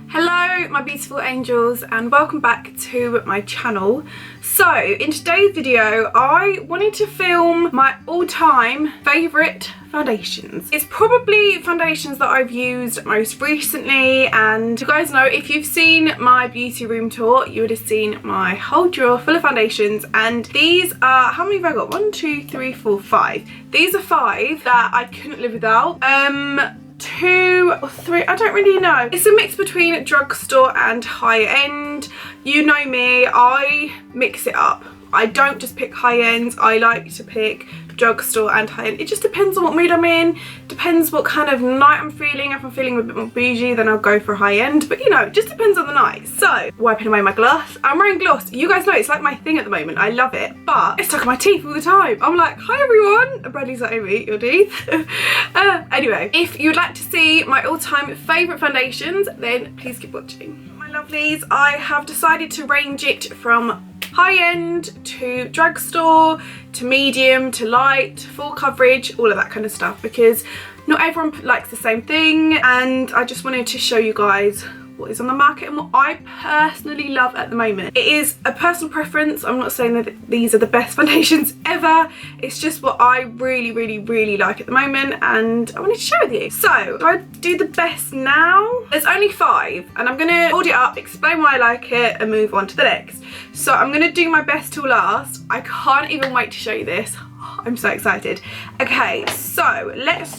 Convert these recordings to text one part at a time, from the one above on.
Hello my beautiful angels and welcome back to my channel. So in today's video I wanted to film my all-time favourite foundations. It's probably foundations that I've used most recently, and you guys know if you've seen my beauty room tour you would have seen my whole drawer full of foundations, and these are, how many have I got? 1, 2, 3, 4, 5. These are 5 that I couldn't live without. 2 or 3, I don't really know. It's a mix between drugstore and high end. You know me, I mix it up. I don't just pick high ends, I like to pick drugstore and high end. It just depends on what mood I'm in, depends what kind of night I'm feeling. If I'm feeling a bit more bougie then I'll go for high end, but you know, it just depends on the night. So, wiping away my gloss. I'm wearing gloss. You guys know it's like my thing at the moment. I love it, but it's stuck in my teeth all the time. I'm like, hi everyone. And Bradley's like, Amy, your teeth. Anyway, if you'd like to see my all-time favourite foundations, then please keep watching. My lovelies, I have decided to range it from high-end to drugstore to medium to light, full coverage, all of that kind of stuff, because not everyone likes the same thing, and I just wanted to show you guys what is on the market and what I personally love at the moment. It is a personal preference. I'm not saying that these are the best foundations ever, it's just what I really like at the moment, and I wanted to share with you. So do I do the best now? There's only 5 and I'm gonna hold it up, explain why I like it and move on to the next. So I'm gonna do my best till last. I can't even wait to show you this. I'm so excited. Okay, so let's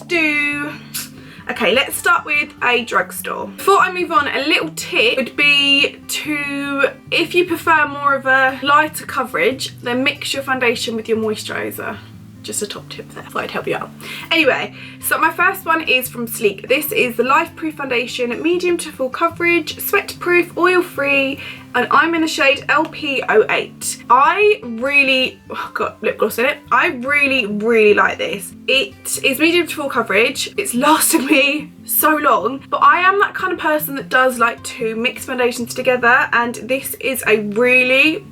start with a drugstore. Before I move on, a little tip would be to, if you prefer more of a lighter coverage, then mix your foundation with your moisturiser. Just a top tip there, thought I'd help you out. Anyway, so my first one is from Sleek. This is the Life Proof Foundation, medium to full coverage, sweat proof, oil free, and I'm in the shade LP08. I really, got lip gloss in it. I really like this. It is medium to full coverage. It's lasted me so long, but I am that kind of person that does like to mix foundations together, and this is a really,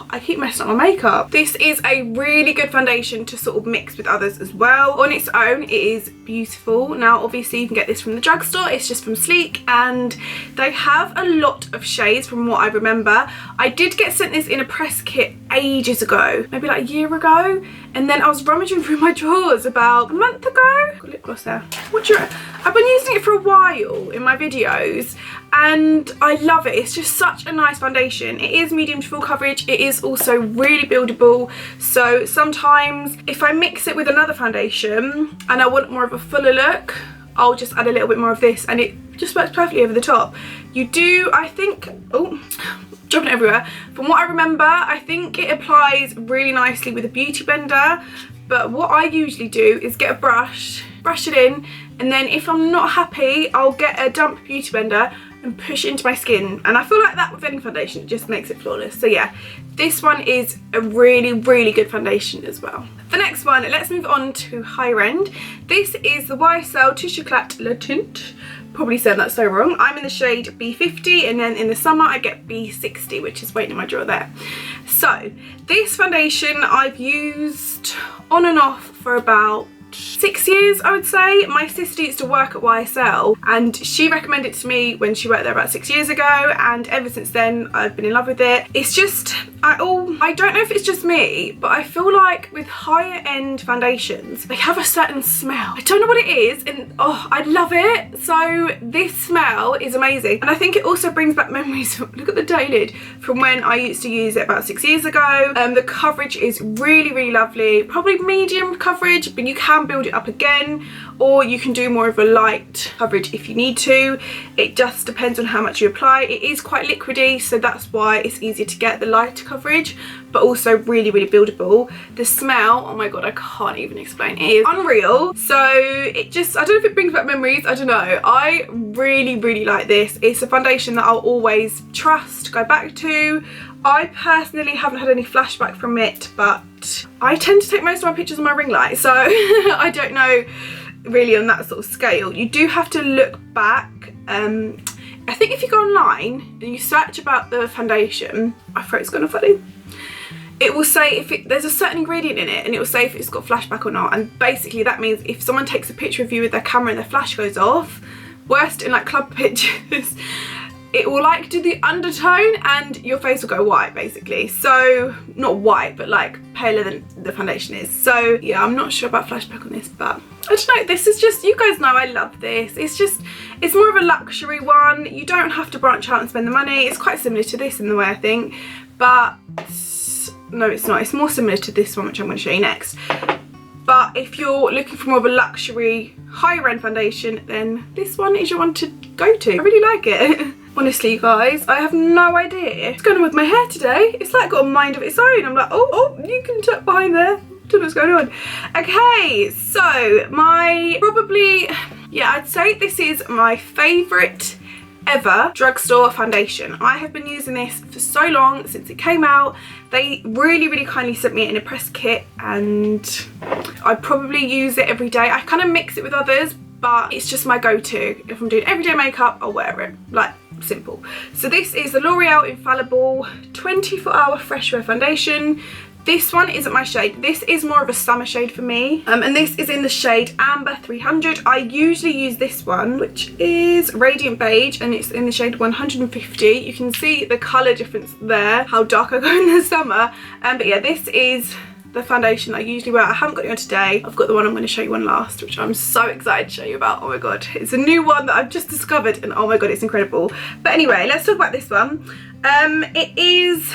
I keep messing up my makeup. This is a really good foundation to sort of mix with others as well. On its own, it is beautiful. Now, obviously, you can get this from the drugstore. It's just from Sleek, and they have a lot of shades from what I remember. I did get sent this in a press kit ages ago, maybe like a year ago, and then I was rummaging through my drawers about a month ago. Got lip gloss there. I've been using it for a while in my videos, and I love it. It's just such a nice foundation. It is medium to full coverage. It is also really buildable, so sometimes if I mix it with another foundation and I want more of a fuller look, I'll just add a little bit more of this and it just works perfectly over the top. You do, I think, oh, dropping it everywhere. From what I remember, I think it applies really nicely with a beauty blender, but what I usually do is get a brush it in, and then if I'm not happy, I'll get a damp beauty blender and push it into my skin, and I feel like that with any foundation, it just makes it flawless. So yeah, this one is a really good foundation as well. The next one, let's move on to higher end. This is the YSL Touche Éclat Le Tint. Probably said that so wrong. I'm in the shade B50, and then in the summer I get B60, which is waiting in my drawer there. So this foundation I've used on and off for about 6 years, I would say. My sister used to work at YSL and she recommended it to me when she worked there about 6 years ago, and ever since then I've been in love with it. It's just, I don't know if it's just me, but I feel like with higher end foundations they have a certain smell. I don't know what it is, and oh, I love it. So this smell is amazing, and I think it also brings back memories. Look at the dirty lid from when I used to use it about 6 years ago. The coverage is really lovely, probably medium coverage, but you can build it up again, or you can do more of a light coverage if you need to. It just depends on how much you apply. It is quite liquidy, so that's why it's easier to get the lighter coverage, but also really buildable. The smell, oh my god, I can't even explain. It is unreal. So it just, I don't know if it brings back memories, I don't know. I really like this. It's a foundation that I'll always trust, go back to. I personally haven't had any flashback from it, but I tend to take most of my pictures on my ring light, so I don't know really on that sort of scale. You do have to look back. I think if you go online and you search about the foundation, my throat's gone funny, it will say if there's a certain ingredient in it, and it will say if it's got flashback or not, and basically that means if someone takes a picture of you with their camera and their flash goes off, worst in like club pictures, it will like do the undertone and your face will go white basically. So not white, but like paler than the foundation is. So yeah, I'm not sure about flashback on this, but I don't know, this is just, you guys know I love this. It's more of a luxury one. You don't have to branch out and spend the money. It's quite similar to this in the way, I think, but no, it's not. It's more similar to this one, which I'm going to show you next. But if you're looking for more of a luxury, higher end foundation, then this one is your one to go to. I really like it. Honestly, you guys, I have no idea what's going on with my hair today. It's like got a mind of its own. I'm like, oh, you can tuck behind there. Don't know what's going on. Okay, so I'd say this is my favourite ever drugstore foundation. I have been using this for so long, since it came out. They really kindly sent me it in a press kit, and I probably use it every day. I kind of mix it with others, but it's just my go-to. If I'm doing everyday makeup, I'll wear it. Like, simple. So this is the L'Oreal Infallible 24-Hour Fresh Wear Foundation. This one isn't my shade. This is more of a summer shade for me. And this is in the shade Amber 300. I usually use this one, which is Radiant Beige, and it's in the shade 150. You can see the colour difference there, how dark I go in the summer. But yeah, this is the foundation I usually wear. I haven't got it on today. I've got the one I'm going to show you on last, which I'm so excited to show you about. Oh my god, it's a new one that I've just discovered, and oh my god, it's incredible. But anyway, let's talk about this one. It is,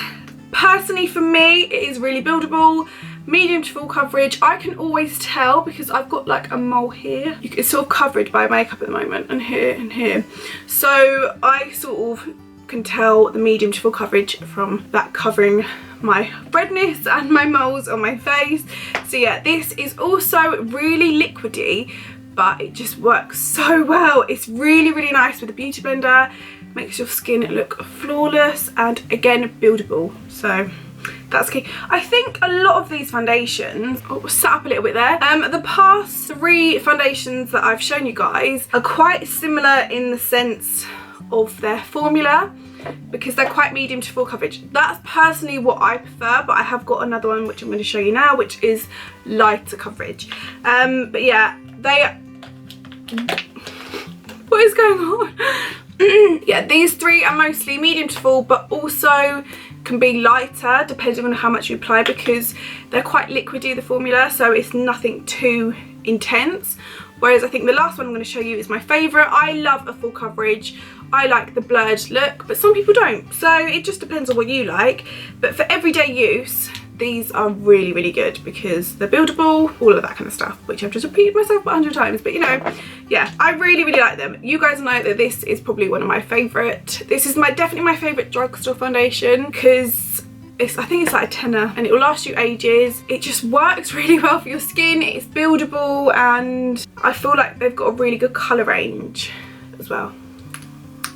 personally for me, it is really buildable, medium to full coverage. I can always tell because I've got like a mole here. It's sort of covered by makeup at the moment, and here and here. So I sort of can tell the medium to full coverage from that covering my redness and my moles on my face. So yeah, this is also really liquidy, but it just works so well. It's really nice with a beauty blender. Makes your skin look flawless, and again, buildable. So that's key. I think a lot of these foundations, sat up a little bit there, the past 3 foundations that I've shown you guys are quite similar in the sense of their formula, because they're quite medium to full coverage. That's personally what I prefer, but I have got another one which I'm going to show you now, which is lighter coverage. But yeah, what is going on? Yeah, these 3 are mostly medium to full, but also can be lighter depending on how much you apply, because they're quite liquidy, the formula, so it's nothing too intense. Whereas I think the last one I'm going to show you is my favourite. I love a full coverage. I like the blurred look, but some people don't. So it just depends on what you like. But for everyday use, these are really good because they're buildable, all of that kind of stuff, which I've just repeated myself 100 times. But you know, yeah, I really like them. You guys know that this is probably one of my favourite. This is definitely my favourite drugstore foundation, because I think it's like a tenner and it will last you ages. It just works really well for your skin. It's buildable, and I feel like they've got a really good colour range as well.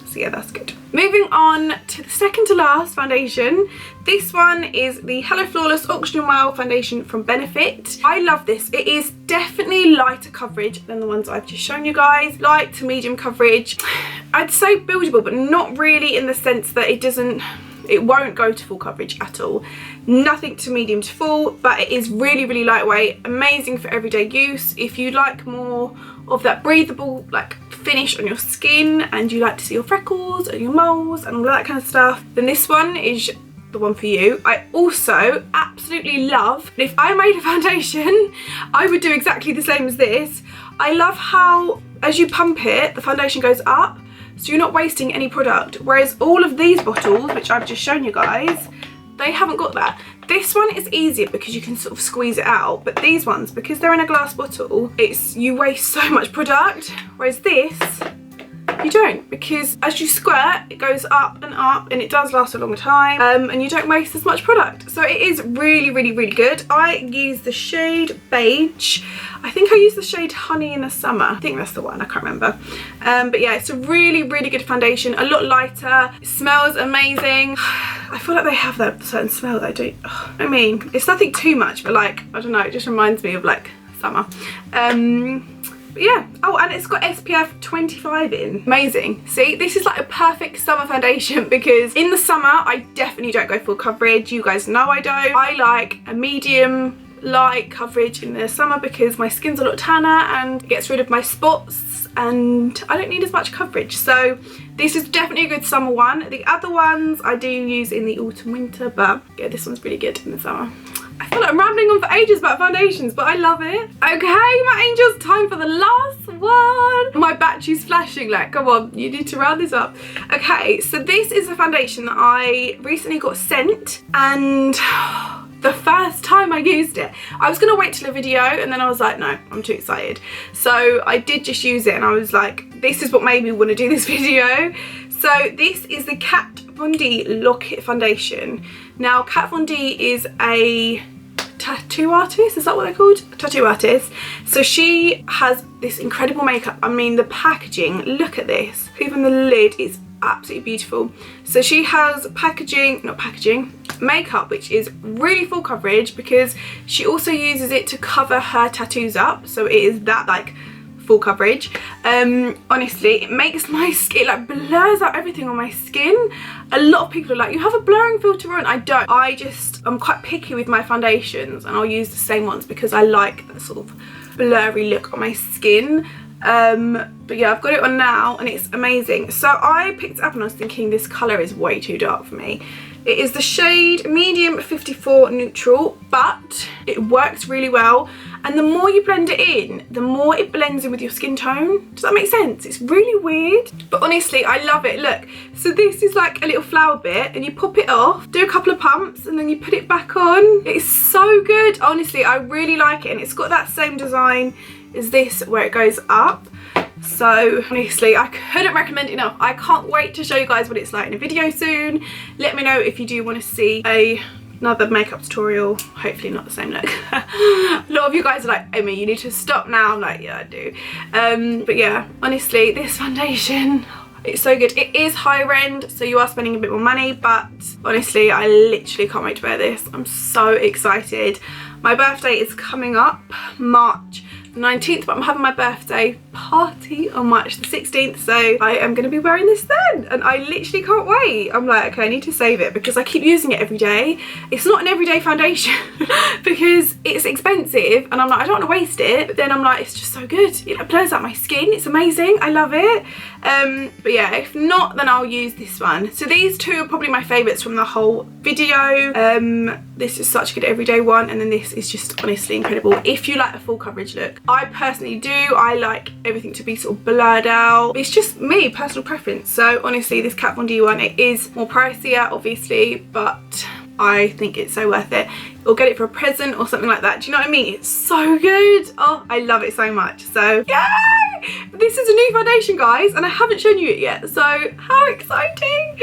So yeah, that's good. Moving on to the second to last foundation. This one is the Hello Flawless Oxygen Wow Foundation from Benefit. I love this. It is definitely lighter coverage than the ones I've just shown you guys. Light to medium coverage. I'd say buildable, but not really in the sense that it won't go to full coverage at all. Nothing to medium to full, but it is really lightweight. Amazing for everyday use. If you like more of that breathable like finish on your skin, and you like to see your freckles and your moles and all that kind of stuff, then this one is the one for you. I also absolutely love, if I made a foundation, I would do exactly the same as this. I love how as you pump it, the foundation goes up, so you're not wasting any product. Whereas all of these bottles, which I've just shown you guys, they haven't got that. This one is easier because you can sort of squeeze it out, but these ones, because they're in a glass bottle, you waste so much product. Whereas this, you don't, because as you squirt, it goes up and it does last a long time, and you don't waste as much product. So it is really good. I use the shade Beige. I think I use the shade Honey in the Summer. I think that's the one, I can't remember. But yeah, it's a really good foundation, a lot lighter. It smells amazing. I feel like they have that certain smell that I do. I mean, it's nothing too much, but like, I don't know, it just reminds me of like summer. But yeah, oh, and it's got SPF 25 in. Amazing. See, this is like a perfect summer foundation, because in the summer I definitely don't go full coverage. You guys know I don't. I like a medium light coverage in the summer because my skin's a lot tanner and it gets rid of my spots and I don't need as much coverage. So this is definitely a good summer one. The other ones I do use in the autumn winter, but yeah, this one's really good in the summer. I feel like I'm rambling on for ages about foundations, but I love it. Okay, my angels, time for the last one. My battery's flashing, like, come on, you need to round this up. Okay, so this is a foundation that I recently got sent, and the first time I used it, I was gonna wait till a video, and then I was like, no, I'm too excited. So I did just use it, and I was like, this is what made me want to do this video. So this is the Kat Von D Lock-It Foundation. Now, Kat Von D is a tattoo artist, is that what they're called? A tattoo artist. So she has this incredible makeup. I mean, the packaging, look at this. Even the lid is absolutely beautiful. So she has makeup which is really full coverage, because she also uses it to cover her tattoos up, so it is that like full coverage. Honestly, it makes my skin, like, blurs out everything on my skin. A lot of people are like, you have a blurring filter on. I don't. I'm quite picky with my foundations, and I'll use the same ones because I like that sort of blurry look on my skin. But yeah, I've got it on now and it's amazing. So I picked it up and I was thinking this colour is way too dark for me. It is the shade medium 54 neutral, but it works really well, and the more you blend it in, the more it blends in with your skin tone. Does that make sense? It's really weird, but honestly I love it. Look, so this is like a little flower bit, and you pop it off, do a couple of pumps, and then you put it back on. It's so good. Honestly, I really like it, and it's got that same design as this where it goes up. So honestly, I couldn't recommend it enough. I can't wait to show you guys what it's like in a video soon. Let me know if you do want to see another makeup tutorial. Hopefully not the same look. A lot of you guys are like, Amy, you need to stop now. I'm like, yeah, I do. But yeah, honestly, this foundation, it's so good. It is higher end, so you are spending a bit more money, but honestly, I literally can't wait to wear this. I'm so excited. My birthday is coming up March 19th, but I'm having my birthday party on March the 16th, so I am going to be wearing this then, and I literally can't wait. I'm like, okay, I need to save it because I keep using it every day. It's not an everyday foundation because it's expensive, and I'm like, I don't want to waste it, but then I'm like, it's just so good. It blurs out my skin. It's amazing. I love it. But yeah, if not, then I'll use this one. So these two are probably my favourites from the whole video. This is such a good everyday one, and then this is just honestly incredible if you like a full coverage look. I personally do. I like everything to be sort of blurred out. It's just me, personal preference. So honestly, this Kat Von D one, it is more pricier obviously, but I think it's so worth it. Or get it for a present or something like that. Do you know what I mean? It's so good. Oh, I love it so much. So yay! This is a new foundation, guys, and I haven't shown you it yet, so how exciting.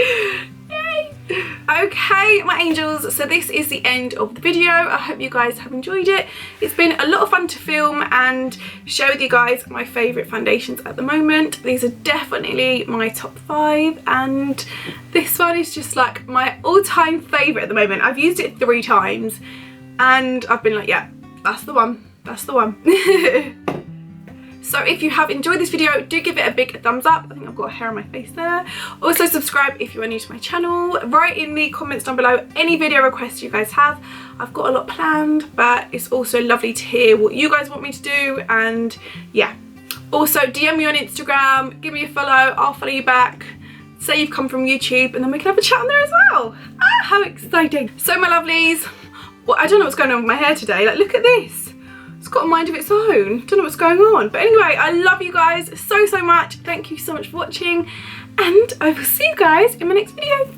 Yay! Okay, my angels, so this is the end of the video. I hope you guys have enjoyed it. It's been a lot of fun to film and share with you guys my favourite foundations at the moment. These are definitely my top 5, and this one is just like my all-time favourite at the moment. I've used it 3 times and I've been like, yeah, that's the one, that's the one. So if you have enjoyed this video, do give it a big thumbs up. I think I've got a hair on my face there. Also subscribe if you are new to my channel. Write in the comments down below any video requests you guys have. I've got a lot planned, but it's also lovely to hear what you guys want me to do, and yeah. Also DM me on Instagram, give me a follow, I'll follow you back. Say you've come from YouTube, and then we can have a chat on there as well. Ah, how exciting. So my lovelies, well, I don't know what's going on with my hair today. Like, look at this. It's got a mind of its own. Don't know what's going on. But anyway, I love you guys so, so much. Thank you so much for watching. And I will see you guys in my next video.